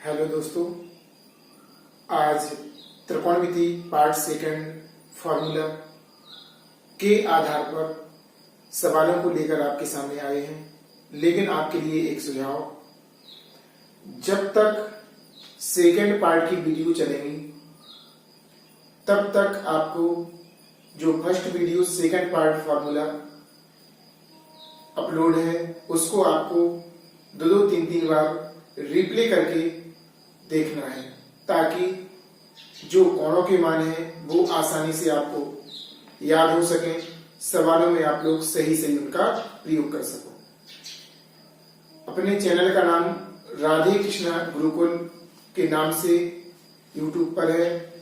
Hello दोस्तों, आज त्रिकोणमिति part second formula के आधार पर सवालों को लेकर आपके सामने आए हैं। लेकिन आपके लिए एक सुझाव, जब तक सेकंड पार्ट की वीडियो चलेंगी तब तक आपको जो first video second part formula upload है उसको आपको दो तीन बार रिप्ले करके देखना है, ताकि जो कोणों के मान है वो आसानी से आपको याद हो सके, सवालों में आप लोग सही उनका प्रयोग कर सको। अपने चैनल का नाम राधे कृष्णा गुरुकुल के नाम से यूट्यूब पर है।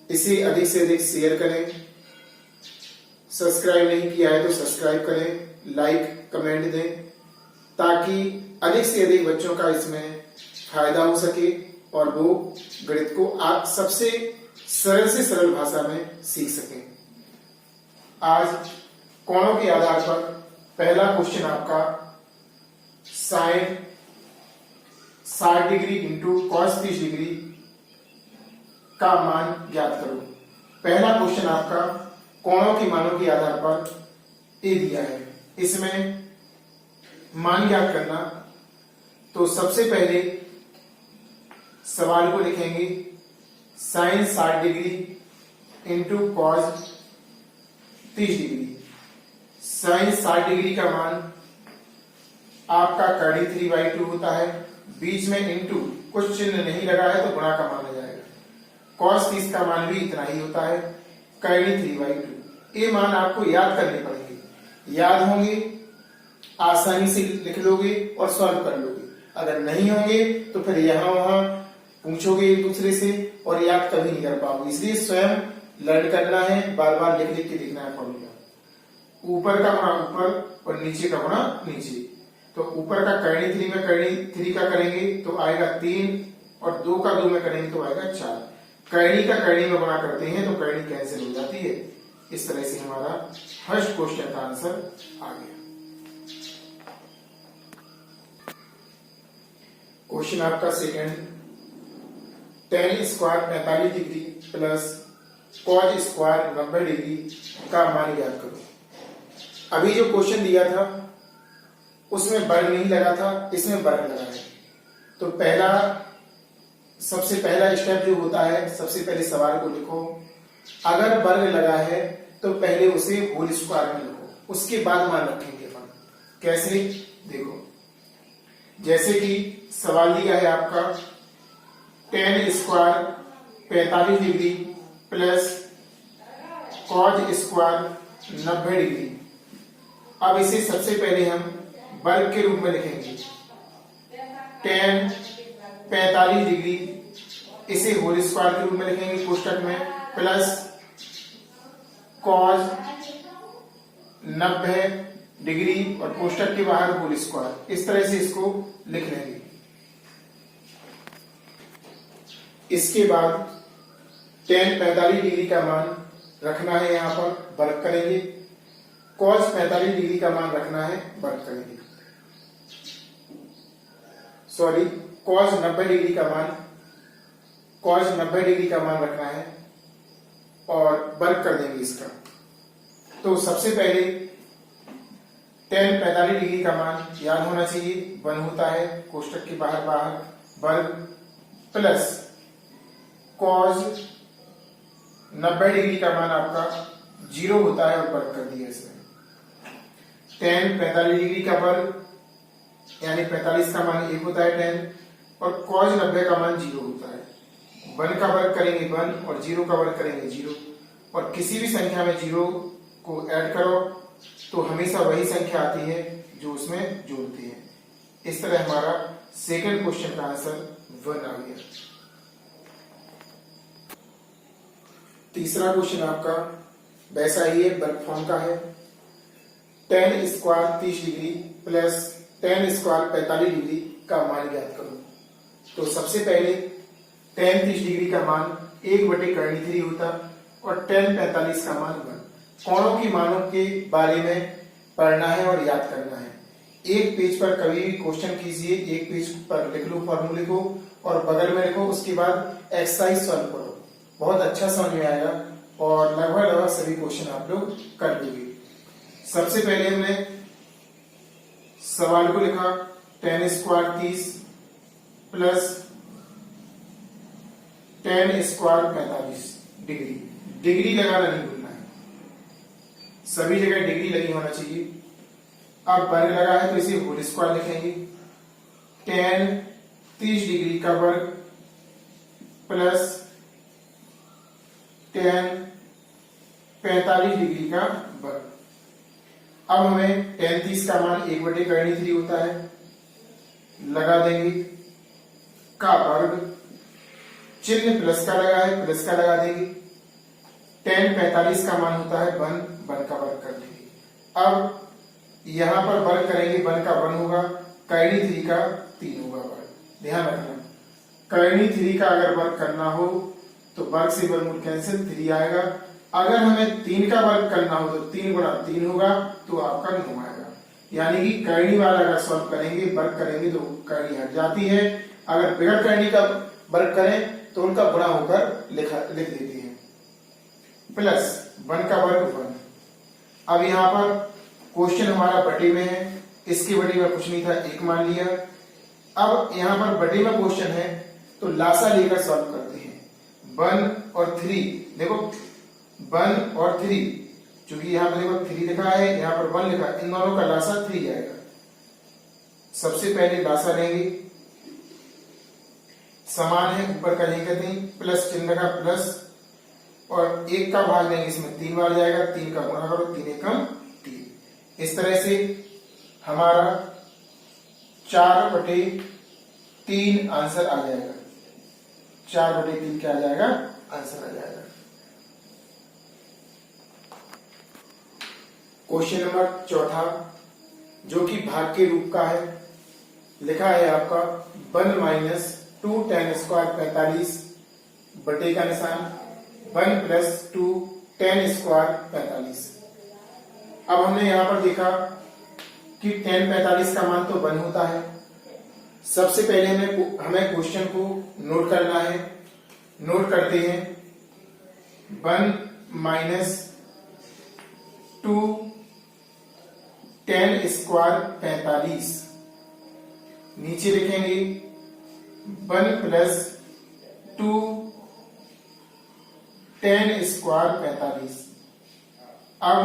इसे अधिक से अधिक शेयर करें, सब्सक्राइब नहीं किया है तो सब्सक्राइब करें, लाइक कमेंट दें, ताकि अधिक से अधिक बच्चों का इसमें फायदा हो सके और वो गणित को आप सबसे सरल से सरल भाषा में सीख सकें। आज कोणों के आधार पर पहला क्वेश्चन आपका sine 60 degree into cos 30 degree का मान ज्ञात करो। पहला क्वेश्चन आपका कोणों के मानों के आधार पर ए दिया है, इसमें मान ज्ञात करना। तो सबसे पहले सवाल को लिखेंगे sine 60 degree into cos 30 degree. Sine 60 degree का मान आपका कर्णी 3/2 होता है, बीच में इंटू कुछ चिन्ह नहीं लगा है तो गुणा का माना जाएगा। कॉस 30 का मान भी इतना ही होता है, कर्णी 3/2। ये मान आपको याद करने पड़ेंगे, याद होंगे आसानी से लिख लोगे और सॉल्व कर लोगे। अगर नहीं होंगे तो फिर यहां वहां पूछोगे एक दूसरे से और याद कभी नहीं कर पाओगे। इसलिए स्वयं लर्न करना है, बार बार लिख लिख के लिखना है फॉर्मूला। ऊपर का गुणा ऊपर और नीचे का गुणा नीचे। तो ऊपर का कर्णी 3 में कर्णी 3 का करेंगे तो आएगा 3 और 2 का 2 में करेंगे तो आएगा 4। कर्णी का कर्णी में गुणा करते हैं तो कर्णी कैंसिल हो जाती है। इस तरह से हमारा फर्स्ट क्वेश्चन का आंसर आ गया। क्वेश्चन आपका second, tan square 45 degree plus cos square 90 degree का मान ज्ञात करो। अभी जो क्वेश्चन दिया था उसमें वर्ग नहीं लगा था, इसमें वर्ग लगा है। तो सबसे पहला स्टेप जो होता है, सबसे पहले सवाल को लिखो। अगर वर्ग लगा है तो पहले उसे होल स्क्वायर में लिखो, उसके बाद मान रखेंगे अपन। कैसे देखो, जैसे कि सवाल दिया है आपका tan square 45 degree plus cos square 90 degree. अब इसे सबसे पहले हम वर्ग के रूप में लिखेंगे। tan 45 डिग्री इसे होल स्क्वायर के रूप में लिखेंगे कोष्टक में, प्लस cos 90 डिग्री और कोष्टक के बाहर होल स्क्वायर। इस तरह से इसको लिख लेंगे। इसके बाद tan 45 डिग्री का मान रखना है, यहां पर वर्ग करेंगे। cos 45 डिग्री का मान रखना है, वर्ग करेंगे। सॉरी, cos 90 डिग्री का मान रखना है और वर्ग कर देंगे इसका। तो सबसे पहले tan 45 डिग्री का मान याद होना चाहिए, 1 होता है, कोष्टक के बाहर वर्ग, प्लस cos 90 डिग्री का मान आपका 0 होता है और वर्ग कर दिया इसमें। tan 45 डिग्री का वर्ग यानी 45 का मान 1 होता है tan, और cos 90 का मान 0 होता है। 1 का वर्ग करेंगे 1 और 0 का वर्ग करेंगे 0, और किसी भी संख्या में 0 को ऐड करो तो हमेशा वही संख्या आती है जो उसमें जोड़ते हैं। इस तरह हमारा सेकंड क्वेश्चन का आंसर 1 आ गया। तीसरा क्वेश्चन आपका वैसा ही है, वर्ग फॉर्म का है। tan square 30 degree plus tan square 45 degree का मान ज्ञात करो। तो सबसे पहले tan 30 डिग्री का मान 1/कर्णी 3 होता और tan 45 का मान 1। कोणों के मानों के बारे में पढ़ना है और याद करना है। एक पेज पर कभी भी क्वेश्चन कीजिए, एक पेज पर लिख लो फॉर्मूले को और बगल में लिखो, उसके बाद एक्सरसाइज सॉल्व करो, बहुत अच्छा समझ में आएगा और लगभग सभी क्वेश्चन आप लोग कर लोगे। सबसे पहले हमने सवाल को लिखा 10 square 30 plus 10 square 45 degree. Degree लगाना नहीं भूलना है, सभी जगह डिग्री लगी होना चाहिए। अब वर्ग लगा है तो इसे होल स्क्वायर लिखेंगे। 10 30 डिग्री का वर्ग प्लस 10 45 डिग्री का वर्ग। अब हमें 10 30 का मान 1/3 होता है, लगा देंगे का वर्ग, चिन्ह प्लस का लगा है, प्लस का लगा देंगे। 10 45 का मान होता है 1 का वर्ग कर देंगे। अब यहां पर वर्ग करेंगे, 1 का 1 होगा, कर्णी 3 का 3 होगा वर्ग। ध्यान रखना, कर्णी 3 का अगर वर्ग करना हो तो वर्ग से वर्गमूल कैंसिल, 3 आएगा। अगर हमें 3 का वर्ग करना हो तो 3 गुणा 3 होगा तो आपका 9 आएगा। यानी कि कर्णी वाला अगर सॉल्व करेंगे, वर्ग करेंगे तो कर्णी हट जाती है। अगर बिगड़ कर्णी का वर्ग करें तो उनका गुणा होकर लिख देते हैं। प्लस 1 का वर्ग 1। अब यहाँ पर क्वेश्चन हमारा बटे में है, इसके बटे में कुछ नहीं था, 1 मान लिया। अब यहाँ पर बटे में क्वेश्चन है तो लासा लेकर सॉल्व करते हैं। 1 और 3, देखो 1 और 3, चूंकि यहाँ पर देखो 3 लिखा है, यहाँ पर 1 लिखा है, इन दोनों का लासा 3 आएगा। सबसे पहले लासा लेंगे, समान है, ऊपर का नहीं कहते हैं, प्लस चिन्ह का प्लस और 1 का भाग लेंगे, इसमें 3 बार जाएगा, 3 का गुणा करो, 3 एकम 3। इस तरह से हमारा 4/3 आंसर आ जाएगा। 4/3 क्या आ जाएगा? आंसर आ जाएगा। क्वेश्चन नंबर चौथा, जो कि भाग के रूप का है, लिखा है आपका 1 माइनस 2 10 स्क्वायर 45 बटे का निशान 1 प्लस 2 10 स्क्वायर 45। अब हमने यहां पर देखा कि 10 45 का मान तो 1 होता है। सबसे पहले हमें क्वेश्चन को नोट करना है। नोट करते हैं 1 माइनस 2 10 स्क्वायर 45, नीचे लिखेंगे 1 प्लस 2 10 स्क्वायर 45। अब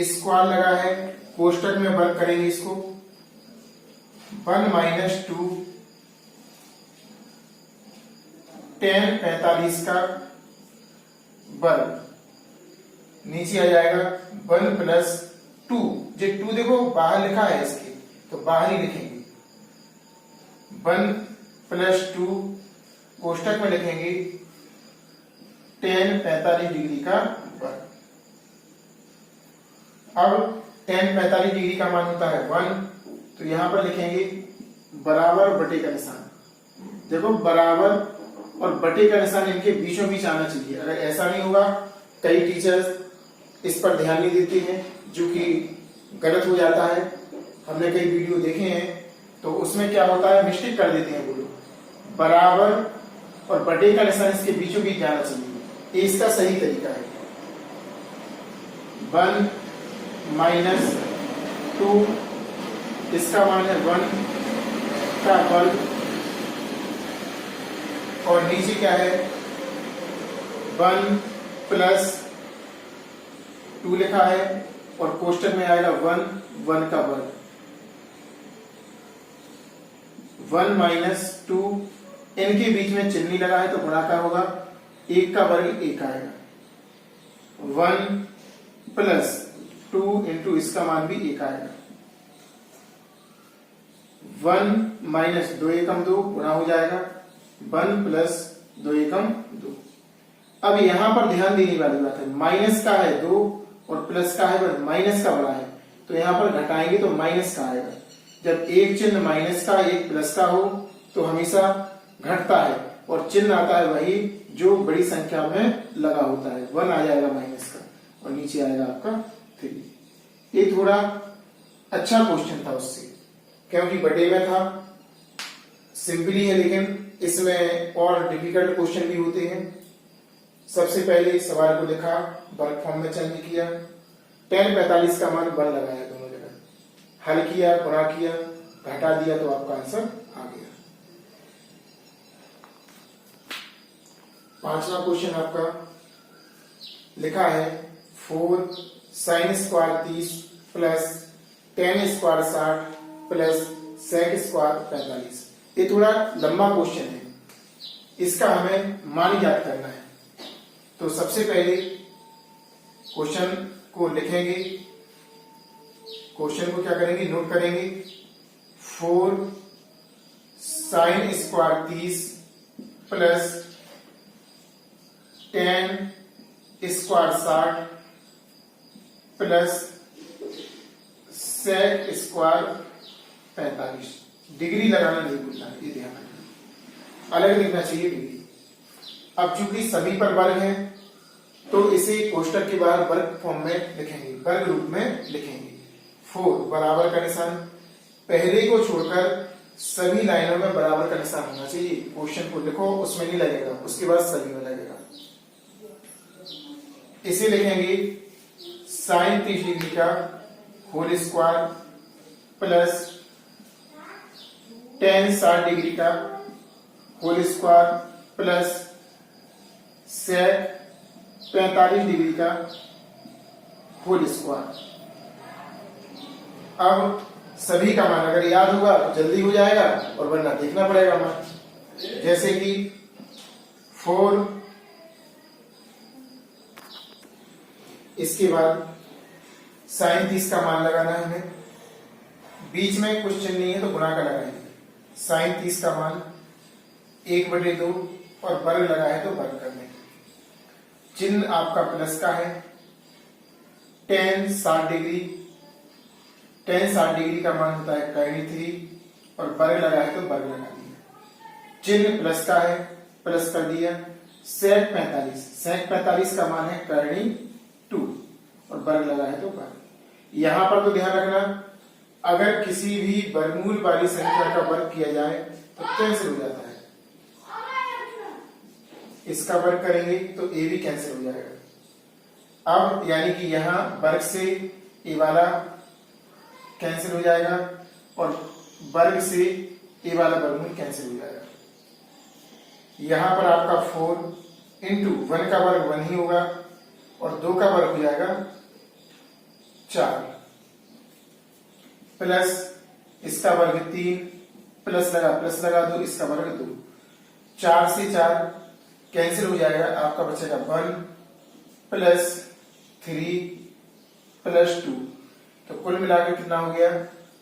स्क्वायर लगा है, कोष्टक में वर्ग करेंगे इसको। 1 माइनस 2 10 45 का वर्ग, नीचे आ जाएगा 1 प्लस 2, जो 2 देखो बाहर लिखा है इसके, तो बाहर ही लिखेंगे। 1 प्लस 2 कोष्टक में लिखेंगे 10 45 डिग्री का वर्ग। अब 10 45 डिग्री का मान होता है 1, तो यहां पर लिखेंगे बराबर बटे का निशान। देखो बराबर और बटे का निशान इनके बीचों बीच आना चाहिए। अगर ऐसा नहीं होगा, कई टीचर्स इस पर ध्यान नहीं देते हैं, जो कि गलत हो जाता है। हमने कई वीडियो देखे हैं तो उसमें क्या होता है, मिस्टेक कर देते हैं वो लोग। बराबर और बटे का निशान इसके बीचों बीच जाना चाहिए, ये इसका सही तरीका है। 1 माइनस 2, इसका मान है 1 का वर्ग और नीचे क्या है 1 प्लस 2 लिखा है और कोष्टक में आएगा 1 का वर्ग। 1 माइनस 2, इनके बीच में चिन्ह लगा है तो गुणाकार होगा, 1 का वर्ग 1 आएगा। 1 प्लस 2 इंटू इसका मान भी 1 आएगा। 1 माइनस 2 एकम 2 गुणा हो जाएगा 1 प्लस 2 एकम 2। अब यहां पर ध्यान देने वाली बात है, माइनस का है 2 और प्लस का है 1, माइनस का बड़ा है तो यहां पर घटाएंगे तो माइनस का आएगा। जब एक चिन्ह माइनस का एक प्लस का हो तो हमेशा घटता है और चिन्ह आता है वही जो बड़ी संख्या में लगा होता है। 1 आ जाएगा माइनस का और नीचे आएगा आपका 3। ये थोड़ा अच्छा क्वेश्चन था उससे, क्योंकि बड़े में था, सिंपली है, लेकिन इसमें और डिफिकल्ट क्वेश्चन भी होते हैं। सबसे पहले सवाल को लिखा, वर्ग फॉर्म में चेंज किया, tan 45 का मान 1 लगाया दोनों जगह, हल किया, गुणा किया, घटा दिया तो आपका आंसर आ गया। पांचवा क्वेश्चन आपका लिखा है 4 sin square 30 plus tan square 60 plus sec square 45। ये थोड़ा लंबा क्वेश्चन है, इसका हमें मान याद करना है। तो सबसे पहले क्वेश्चन को लिखेंगे, क्वेश्चन को क्या करेंगे, नोट करेंगे। 4 sin square 30 plus tan square 60 plus sec square 45। Degree लगाना नहीं भूलना, ये ध्यान रखना, अलग लिखना चाहिए डिग्री। अब चूंकि सभी पर वर्ग है तो इसे कोष्टक के बाहर वर्ग फॉर्म में लिखेंगे, वर्ग रूप में लिखेंगे। 4 बराबर का निशान, पहले को छोड़कर सभी लाइनों में बराबर का निशान होना चाहिए। क्वेश्चन को लिखो, उसमें नहीं लगेगा, उसके बाद सभी में लगेगा। इसे लिखेंगे साइन 30 डिग्री का whole square plus tan 60 degree का whole square plus sec 45 degree का होल स्क्वायर। अब सभी का मान अगर याद होगा तो जल्दी हो जाएगा, और वरना देखना पड़ेगा मान। जैसे कि 4, इसके बाद साइन 30 का मान लगाना है हमें, बीच में क्वेश्चन नहीं है तो गुणा का लगाएंगे। साइन 30 का मान 1/2 और वर्ग लगा है तो वर्ग कर लेंगे। चिन्ह आपका प्लस का है। tan 60 डिग्री, tan 60 डिग्री का मान होता है कर्णी 3 और वर्ग लगा है तो वर्ग लगा दिया। चिन्ह प्लस का है, प्लस कर दिया। sec 45, sec 45 का मान है कर्णी 2 और वर्ग लगा है तो वर्ग। यहां पर तो ध्यान रखना, अगर किसी भी वर्गमूल वाली संख्या का वर्ग किया जाए तो कैंसिल हो जाता है। इसका वर्ग करेंगे तो ए भी कैंसिल हो जाएगा। अब यानी कि यहां वर्ग से ए वाला कैंसिल हो जाएगा और वर्ग से ए वाला वर्गमूल कैंसिल हो जाएगा। यहां पर आपका 4 इंटू 1 का वर्ग 1 ही होगा और 2 का वर्ग हो जाएगा 4 प्लस इसका वर्ग 3 प्लस लगा 2, इसका वर्ग 2। 4 से 4 कैंसिल हो जाएगा, आपका बचेगा 1 प्लस 3 प्लस 2। तो कुल मिलाकर कितना हो गया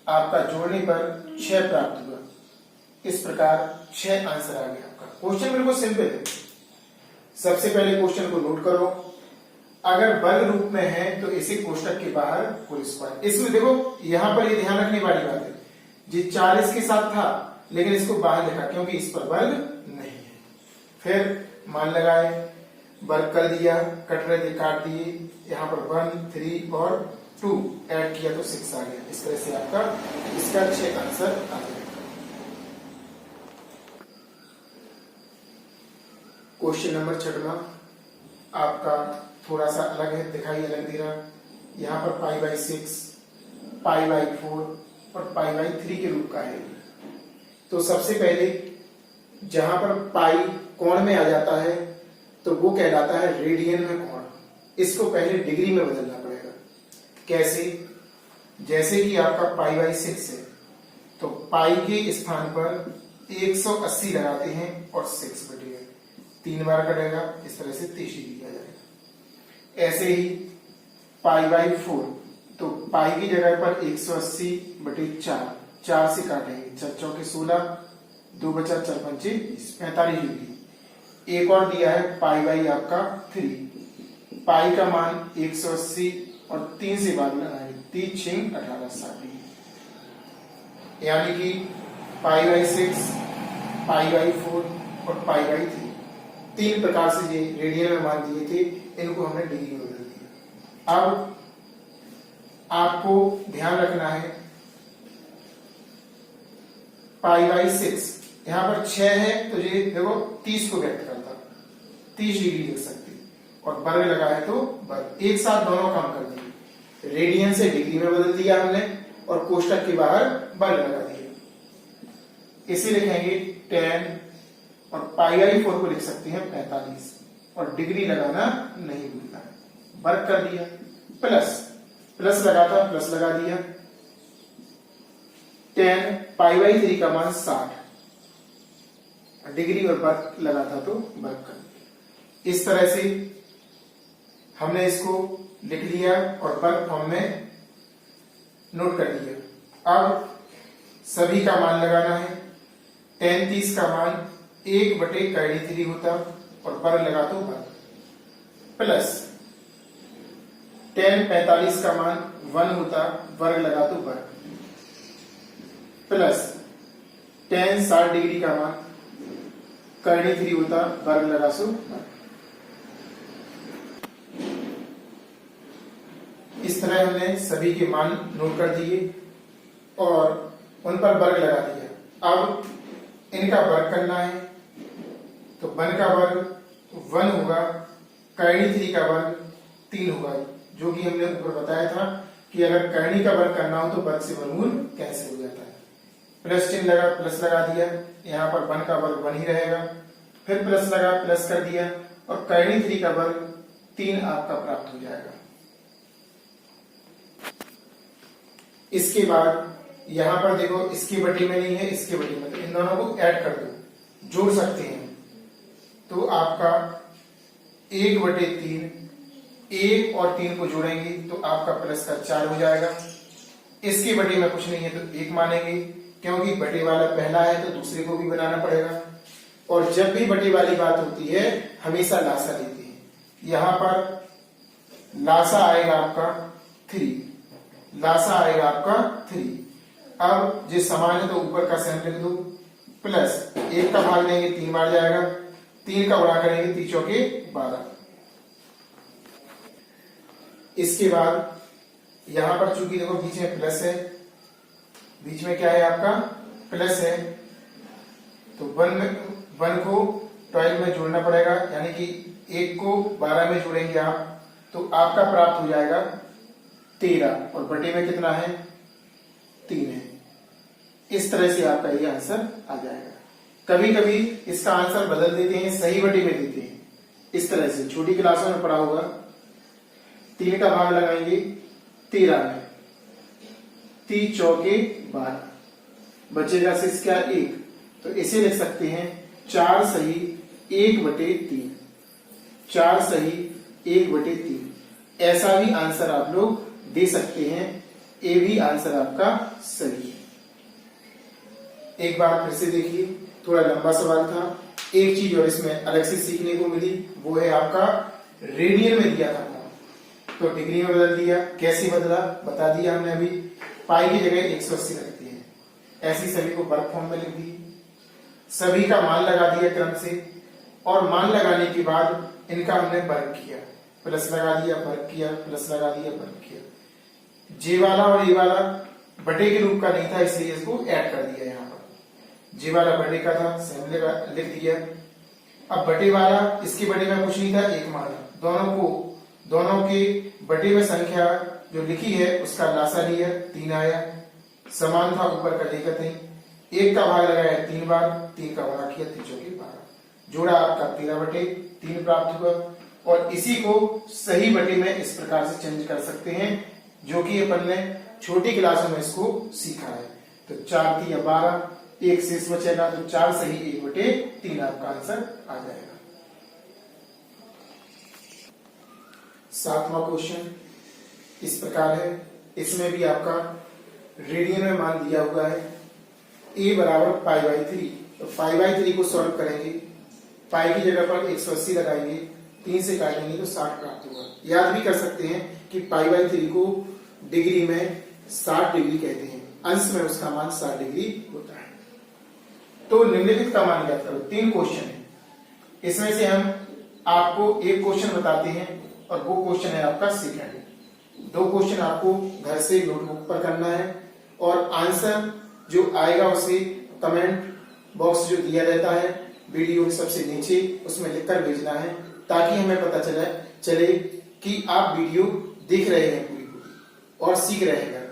आपका, जोड़ने पर 6 प्राप्त हुआ। इस प्रकार 6 आंसर आ गया आपका। क्वेश्चन बिल्कुल सिंपल है। सबसे पहले क्वेश्चन को नोट करो, अगर वर्ग रूप में है तो इसे कोष्टक के बाहर होल स्क्वायर। इसमें देखो यहां पर ये ध्यान रखने वाली बात है, जी 40 के साथ था लेकिन इसको बाहर लिखा क्योंकि इस पर वर्ग नहीं है। फिर मान लगाए, वर्ग कर दिया, कट रहे थे काट दिए, यहां पर 1 3 और 2 ऐड किया तो 6 आ गया। इस तरह से आपका इसका 6 आंसर आ गया। क्वेश्चन नंबर 6 आपका थोड़ा सा अलग है, दिखाई अलग दे रहा। यहाँ पर π/6, π/4 और π/3 के रूप का है। तो सबसे पहले जहां पर पाई कोण में आ जाता है तो वो कहलाता है रेडियन में कोण। इसको पहले डिग्री में बदलना पड़ेगा। कैसे? जैसे कि आपका π/6 है तो पाई के स्थान पर 180 लगाते हैं और 6 बटेगा, 3 बार कटेगा, इस तरह से 30 डिग्री आ जाएगा। ऐसे ही π/4 तो पाई की जगह पर 180/4, 4 से काटेंगे, 4 चौके 16, 2 बचा 4 पंचे 45 डिग्री। एक और दिया है π/ आपका 3, पाई का मान 180 और 3 से बाद में लगाएंगे, 3 6 18 60 डिग्री। यानी कि π/6, π/4 और π/3 तीन प्रकार से ये रेडियन में मान दिए थे, इनको हमने डिग्री में बदल दिया। अब आपको ध्यान रखना है पाई बाई 6, यहां पर 6 है तो ये देखो 30 को व्यक्त करता, 30 डिग्री लिख सकते, और वर्ग लगा है तो वर्ग, एक साथ दोनों काम कर दिए, रेडियन से डिग्री में बदल दिया हमने और कोष्टक के बाहर वर्ग लगा दिया। इसे लिखेंगे 10 और पाई बाई 4 को लिख सकते हैं 45, और डिग्री लगाना नहीं भूलना है, वर्ग कर दिया, प्लस प्लस लगा था प्लस लगा दिया, 10 पाई बाई 3 का मान 60, डिग्री और वर्ग लगा था तो वर्ग कर दिया। इस तरह से हमने इसको लिख लिया और वर्ग फॉर्म में नोट कर दिया। अब सभी का मान लगाना है, 10 30 का मान 1/3 होता और वर्ग लगा तो वर्ग, प्लस 10 45 का मान 1 होता, वर्ग लगा तो वर्ग, प्लस 10 60 डिग्री का मान 3 होता, वर्ग लगा सो वर्ग। इस तरह हमने सभी के मान नोट कर दिए और उन पर वर्ग लगा दिया। अब इनका वर्ग करना है तो 1 का वर्ग 1 होगा, 3 का वर्ग 3 होगा, जो कि हमने ऊपर बताया था कि अगर करणी का वर्ग करना हो तो वर्ग से वर्गमूल कैंसिल हो जाता है। प्लस चिन्ह लगा, प्लस लगा दिया, यहाँ पर 1 का वर्ग 1 ही रहेगा, फिर प्लस लगा, प्लस कर दिया, और करणी 3 का वर्ग 3 आपका प्राप्त हो जाएगा। इसके बाद यहां पर देखो, इसकी बटी में नहीं है, इसके बटी में, तो इन दोनों को ऐड कर दो, जोड़ सकते हैं, तो आपका 1/3, 1 और 3 को जोड़ेंगे तो आपका प्लस का 4 हो जाएगा। इसकी बटी में कुछ नहीं है तो 1 मानेंगे, क्योंकि बटे वाला पहला है तो दूसरे को भी बनाना पड़ेगा, और जब भी बटे वाली बात होती है हमेशा लासा लेते हैं। यहां पर लासा आएगा आपका 3, लासा आएगा आपका 3। अब जो समान है तो ऊपर का सेम लिख दो, प्लस 1 का भाग लेंगे 3 बार जाएगा, 3 का गुणा करेंगे 3 चौके 12। इसके बाद यहां पर चूंकि देखो बीच में प्लस है, बीच में क्या है आपका प्लस है, तो 1 को 12 में जोड़ना पड़ेगा, यानी कि 1 को 12 में जोड़ेंगे आप तो आपका प्राप्त हो जाएगा 13, और बटे में कितना है 3 है। इस तरह से आपका ये आंसर आ जाएगा। कभी कभी इसका आंसर बदल देते हैं, सही बटे में देते हैं, इस तरह से छोटी क्लासों में पढ़ा होगा। 3 का भाग लगाएंगे 13 में, 3 चौके 12, बचेगा शेष क्या 1, तो इसे लिख सकते हैं 4 सही 1/3, 4 सही 1/3। ऐसा भी आंसर आप लोग दे सकते हैं, ये भी आंसर आपका सही है। एक बार फिर से देखिए, थोड़ा लंबा सवाल था। एक चीज और इसमें अलग से सीखने को मिली, वो है आपका रेडियन में दिया था तो डिग्री में बदल दिया। कैसे बदला बता दिया हमने अभी। पाई की जगह 180 रखते हैं, ऐसी सभी को वर्ग फॉर्म में लिख दी, सभी का मान लगा दिया क्रम से, और मान लगाने के बाद इनका हमने वर्ग किया, प्लस लगा दिया वर्ग किया, प्लस लगा दिया वर्ग किया। जे वाला और ए वाला बटे के रूप का नहीं था, इसलिए इसको ऐड कर दिया। यहाँ पर जे वाला बटे का था, सेम लिख दिया। अब बटे वाला, इसके बटे में कुछ नहीं था, 1 माना, दोनों के बटे में संख्या जो लिखी है उसका लासा लिया, 3 आया, समान था ऊपर का लेकर थे, 1 का भाग लगाया 3 बार, 3 का गुणा किया 3 चौके 12, जोड़ा आपका 13/3 प्राप्त हुआ। और इसी को सही बटे में इस प्रकार से चेंज कर सकते हैं, जो कि अपन ने छोटी क्लासों में इसको सीखा है। तो 4 3 12, 1 शेष बचेगा, तो 4 सही 1/3 आपका आंसर आ जाएगा। 7वां क्वेश्चन इस प्रकार है, इसमें भी आपका रेडियन में मान दिया हुआ है, a बराबर π/3। तो π/3 को सॉल्व करेंगे, पाई की जगह पर 180 लगाएंगे, 3 से काटेंगे तो 60 प्राप्त होगा। याद भी कर सकते हैं कि π/3 को डिग्री में 60 डिग्री कहते हैं, अंश में उसका मान 60 डिग्री होता है। तो निम्नलिखित का मान ज्ञात करो। 3 क्वेश्चन है, इसमें से हम आपको एक क्वेश्चन बताते हैं और वो क्वेश्चन है आपका सेकंड। 2 क्वेश्चन आपको घर से नोटबुक पर करना है और आंसर जो आएगा उसे कमेंट बॉक्स जो दिया रहता है वीडियो के सबसे नीचे उसमें लिखकर भेजना है, ताकि हमें पता चले कि आप वीडियो देख रहे हैं पूरी और सीख रहे हैं।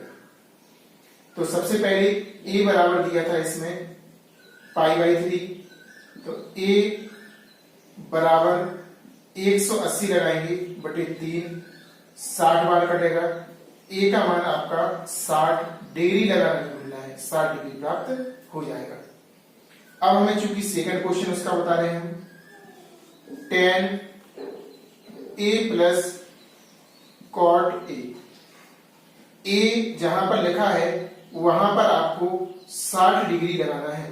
तो सबसे पहले a बराबर दिया था इसमें π/3, तो a बराबर 180 लगाएंगे बटे 3, 60 बार कटेगा। a का मान आपका 60 डिग्री लगाना भूलना है, 60 डिग्री प्राप्त हो जाएगा। अब हमें चूंकि सेकंड क्वेश्चन उसका बता रहे हैं, tan a plus cot a, a जहां पर लिखा है वहां पर आपको 60 डिग्री लगाना है,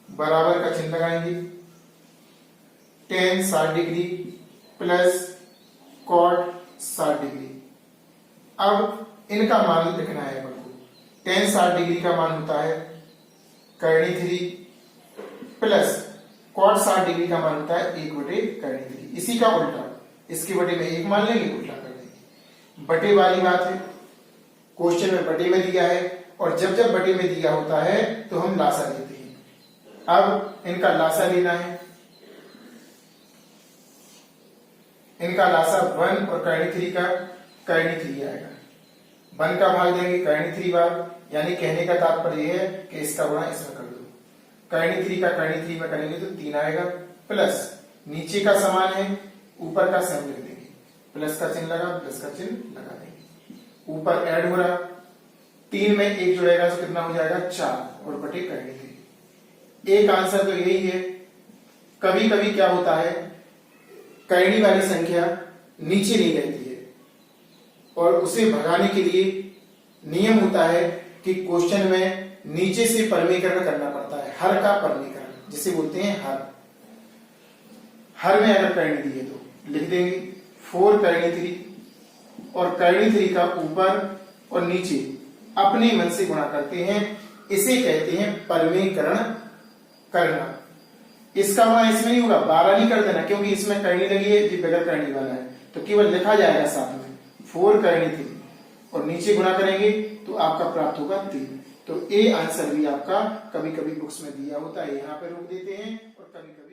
बराबर का चिन्ह लगाएंगे। tan 60 degree plus cot 60 degree. अब इनका मान लिखना है आपको। tan 60 डिग्री का मान होता है कर्णी 3 प्लस cot 60 डिग्री का मान होता है 1 बटे कर्णी 3। इसी का उल्टा, इसके बटे में 1 मान लेंगे, उल्टा कर देंगे। बटे वाली बात है, क्वेश्चन में बटे में दिया है और जब जब बटे में दिया होता है तो हम लासा लेते हैं। अब इनका लासा लेना है, इनका लासा 1 और कर्णी 3 का कर्णी 3 आएगा। 1 का भाग देंगे कर्णी 3 बार, यानी कहने का तात्पर्य है कि इसका गुणा इसमें कर दो। कर्णी 3 का कर्णी 3 में करेंगे तो 3 आएगा, प्लस नीचे का समान है ऊपर का सेम लिख देंगे, प्लस का चिन्ह लगा, प्लस का चिन्ह लगा देंगे। ऊपर ऐड हो रहा, 3 में 1 जुड़ेगा तो कितना हो जाएगा 4 और बटे कर्णी 3। एक आंसर तो यही है। कभी कभी क्या होता है, कर्णी वाली संख्या नीचे नहीं रहती है और उसे भगाने के लिए नियम होता है कि क्वेश्चन में नीचे से परमीकरण करना पड़ता है, हर का परमीकरण जिसे बोलते हैं हर। हर में अगर कर्णी दी है तो लिख देंगे 4 कर्णी 3 और कर्णी 3 का ऊपर और नीचे अपने मन से गुणा करते हैं, इसे कहते हैं परमीकरण करना। इसका गुणा इसमें नहीं होगा, 12 नहीं कर देना, क्योंकि इसमें कर्णी लगी है, जो बगैर कर्णी वाला है, तो केवल लिखा जाएगा साथ में 4 कर्णी 3 और नीचे गुणा करेंगे तो आपका प्राप्त होगा 3। तो ए आंसर भी आपका कभी कभी बुक्स में दिया होता है, यहाँ पे रोक देते हैं और कभी कभी